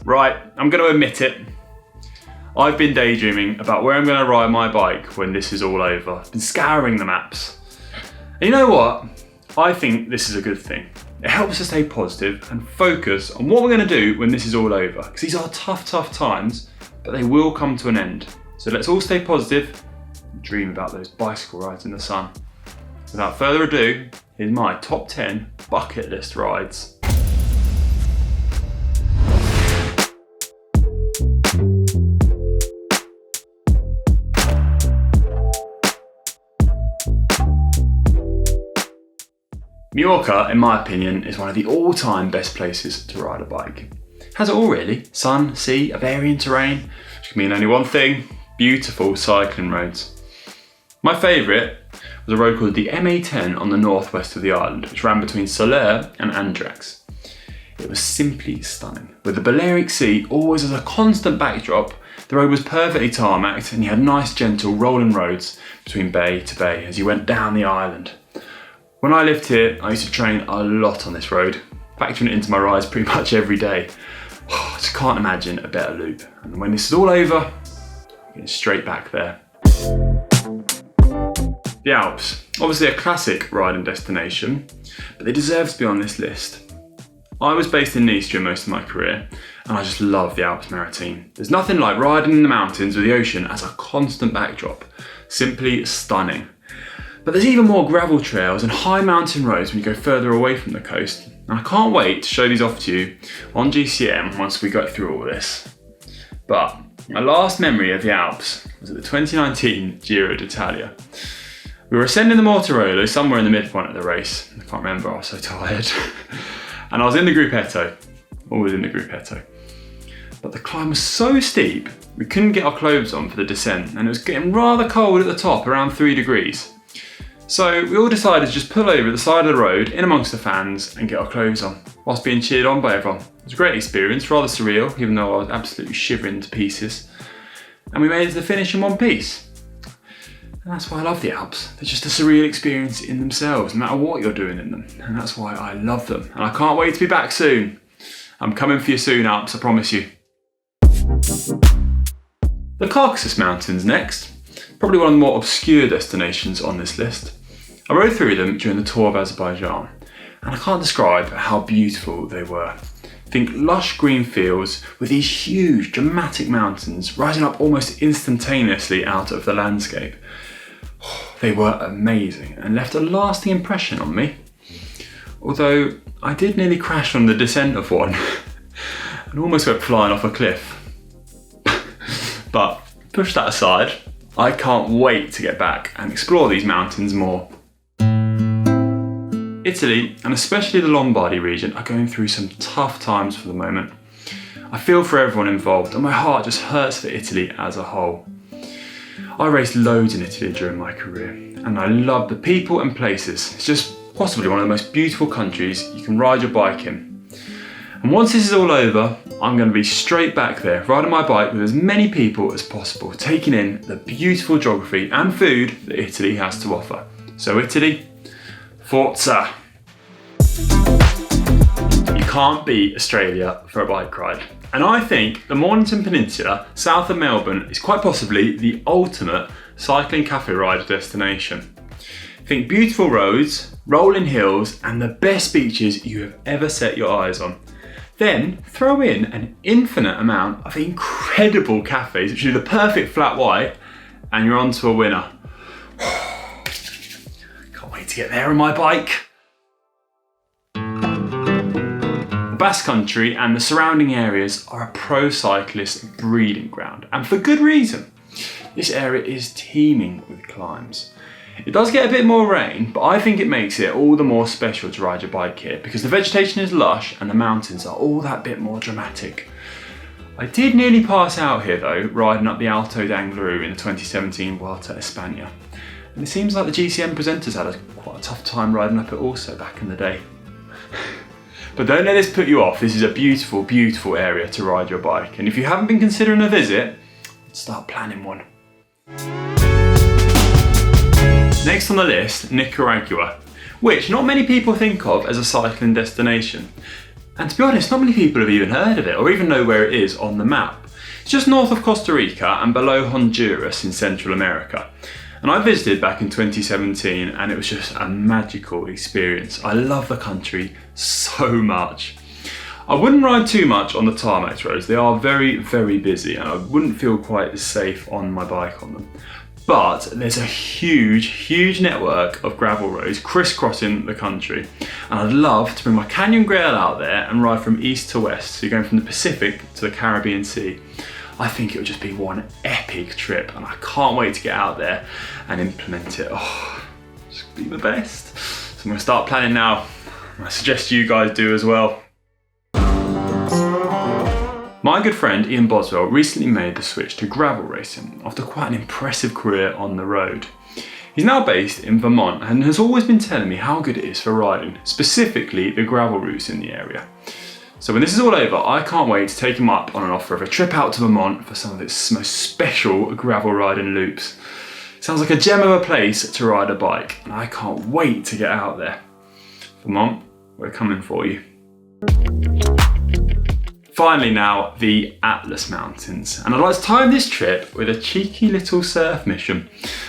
Right, I'm going to admit it. I've been daydreaming about where I'm going to ride my bike when this is all over. I've been scouring the maps. And you know what? I think this is a good thing. It helps us stay positive and focus on what we're going to do when this is all over. Because these are tough times, but they will come to an end. So let's all stay positive and dream about those bicycle rides in the sun. Without further ado, here's my top 10 bucket list rides. Mallorca, in my opinion, is one of the all-time best places to ride a bike. Has it all really? Sun, sea, a varying terrain, which can mean only one thing: beautiful cycling roads. My favourite was a road called the MA10 on the northwest of the island, which ran between Soler and Andrax. It was simply stunning. With the Balearic Sea always as a constant backdrop, the road was perfectly tarmacked and you had nice gentle rolling roads between bay to bay as you went down the island. When I lived here, I used to train a lot on this road, factoring it into my rides pretty much every day. I just can't imagine a better loop. And when this is all over, I'm getting straight back there. The Alps, obviously a classic riding destination, but they deserve to be on this list. I was based in Nice during most of my career, and I just love the Alps Maritime. There's nothing like riding in the mountains with the ocean as a constant backdrop. Simply stunning. But there's even more gravel trails and high mountain roads when you go further away from the coast. And I can't wait to show these off to you on GCN once we go through all this. But my last memory of the Alps was at the 2019 Giro d'Italia. We were ascending the Mortirolo somewhere in the midpoint of the race. I can't remember, I was so tired. And I was in the gruppetto, always in the gruppetto. But the climb was so steep, we couldn't get our clothes on for the descent, and it was getting rather cold at the top, around 3 degrees. So we all decided to just pull over at the side of the road in amongst the fans and get our clothes on, whilst being cheered on by everyone. It was a great experience, rather surreal, even though I was absolutely shivering to pieces. And we made it to the finish in one piece. And that's why I love the Alps. They're just a surreal experience in themselves, no matter what you're doing in them. And that's why I love them. And I can't wait to be back soon. I'm coming for you soon, Alps, I promise you. The Caucasus Mountains next. Probably one of the more obscure destinations on this list. I rode through them during the tour of Azerbaijan, and I can't describe how beautiful they were. Think lush green fields with these huge dramatic mountains rising up almost instantaneously out of the landscape. They were amazing and left a lasting impression on me. Although I did nearly crash on the descent of one and almost went flying off a cliff. But push that aside, I can't wait to get back and explore these mountains more. Italy, and especially the Lombardy region, are going through some tough times for the moment. I feel for everyone involved and my heart just hurts for Italy as a whole. I raced loads in Italy during my career and I love the people and places. It's just possibly one of the most beautiful countries you can ride your bike in. And once this is all over, I'm going to be straight back there, riding my bike with as many people as possible, taking in the beautiful geography and food that Italy has to offer. So Italy, Forza! You can't beat Australia for a bike ride. And I think the Mornington Peninsula, south of Melbourne, is quite possibly the ultimate cycling cafe ride destination. Think beautiful roads, rolling hills, and the best beaches you have ever set your eyes on. Then throw in an infinite amount of incredible cafes, which are the perfect flat white, and you're on to a winner. Can't wait to get there on my bike. The Basque Country and the surrounding areas are a pro cyclist breeding ground, and for good reason. This area is teeming with climbs. It does get a bit more rain, but I think it makes it all the more special to ride your bike here because the vegetation is lush and the mountains are all that bit more dramatic. I did nearly pass out here though, riding up the Alto d'Angleru in the 2017 Vuelta a España. And it seems like the GCN presenters had quite a tough time riding up it also back in the day. But don't let this put you off. This is a beautiful, beautiful area to ride your bike. And if you haven't been considering a visit, start planning one. Next on the list, Nicaragua, which not many people think of as a cycling destination. And to be honest, not many people have even heard of it or even know where it is on the map. It's just north of Costa Rica and below Honduras in Central America. And I visited back in 2017 and it was just a magical experience. I love the country so much. I wouldn't ride too much on the tarmac roads. They are very, very busy and I wouldn't feel quite as safe on my bike on them. But there's a huge network of gravel roads crisscrossing the country. And I'd love to bring my Canyon Grail out there and ride from east to west. So you're going from the Pacific to the Caribbean Sea. I think it would just be one epic trip and I can't wait to get out there and implement it. Oh, it's gonna be the best. So I'm gonna start planning now. I suggest you guys do as well. My good friend Ian Boswell recently made the switch to gravel racing after quite an impressive career on the road. He's now based in Vermont and has always been telling me how good it is for riding, specifically the gravel routes in the area. So when this is all over, I can't wait to take him up on an offer of a trip out to Vermont for some of its most special gravel riding loops. Sounds like a gem of a place to ride a bike and I can't wait to get out there. Vermont, we're coming for you. Finally now, the Atlas Mountains. And I'd like to time this trip with a cheeky little surf mission,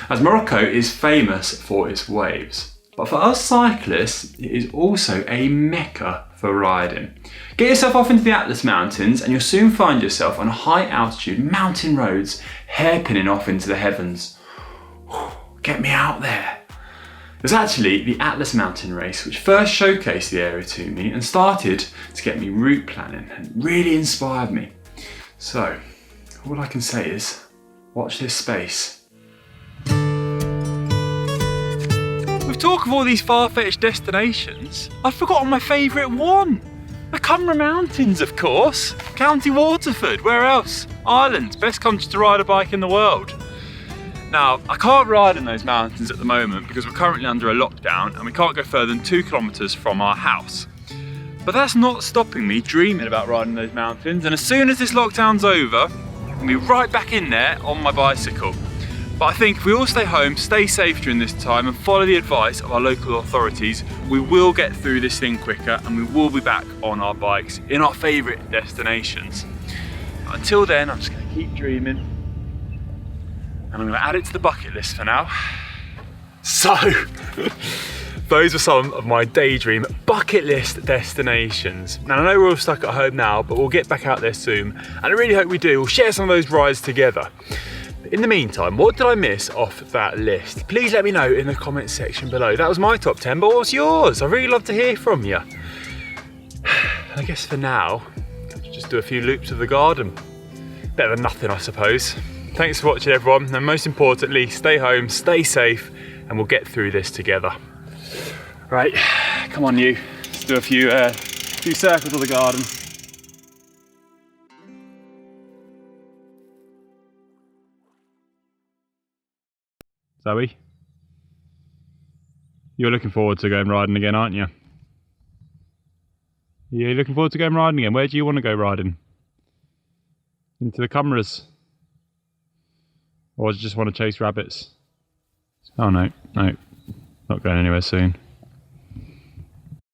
as Morocco is famous for its waves. But for us cyclists, it is also a mecca for riding. Get yourself off into the Atlas Mountains and you'll soon find yourself on high altitude mountain roads hairpinning off into the heavens. Get me out there. It was actually the Atlas Mountain Race which first showcased the area to me and started to get me route planning and really inspired me. So, all I can say is, watch this space. With talk of all these far-fetched destinations, I've forgotten my favourite one. The Cumra Mountains, of course. County Waterford, where else? Ireland, best country to ride a bike in the world. Now, I can't ride in those mountains at the moment because we're currently under a lockdown and we can't go further than 2 kilometres from our house. But that's not stopping me dreaming about riding those mountains, and as soon as this lockdown's over, I'll be right back in there on my bicycle. But I think if we all stay home, stay safe during this time and follow the advice of our local authorities, we will get through this thing quicker and we will be back on our bikes in our favourite destinations. Until then, I'm just going to keep dreaming. And I'm going to add it to the bucket list for now. So, those were some of my daydream bucket list destinations. Now I know we're all stuck at home now, but we'll get back out there soon. And I really hope we do. We'll share some of those rides together. But in the meantime, what did I miss off that list? Please let me know in the comments section below. That was my top 10, but what's yours? I'd really love to hear from you. I guess for now, just do a few loops of the garden. Better than nothing, I suppose. Thanks for watching, everyone, and most importantly, stay home, stay safe, and we'll get through this together. Right, come on you, let's do a few circles of the garden. Zoe, you're looking forward to going riding again, aren't you? You're looking forward to going riding again. Where do you want to go riding? Into the Cumras? Or do you just want to chase rabbits? Oh no, not going anywhere soon.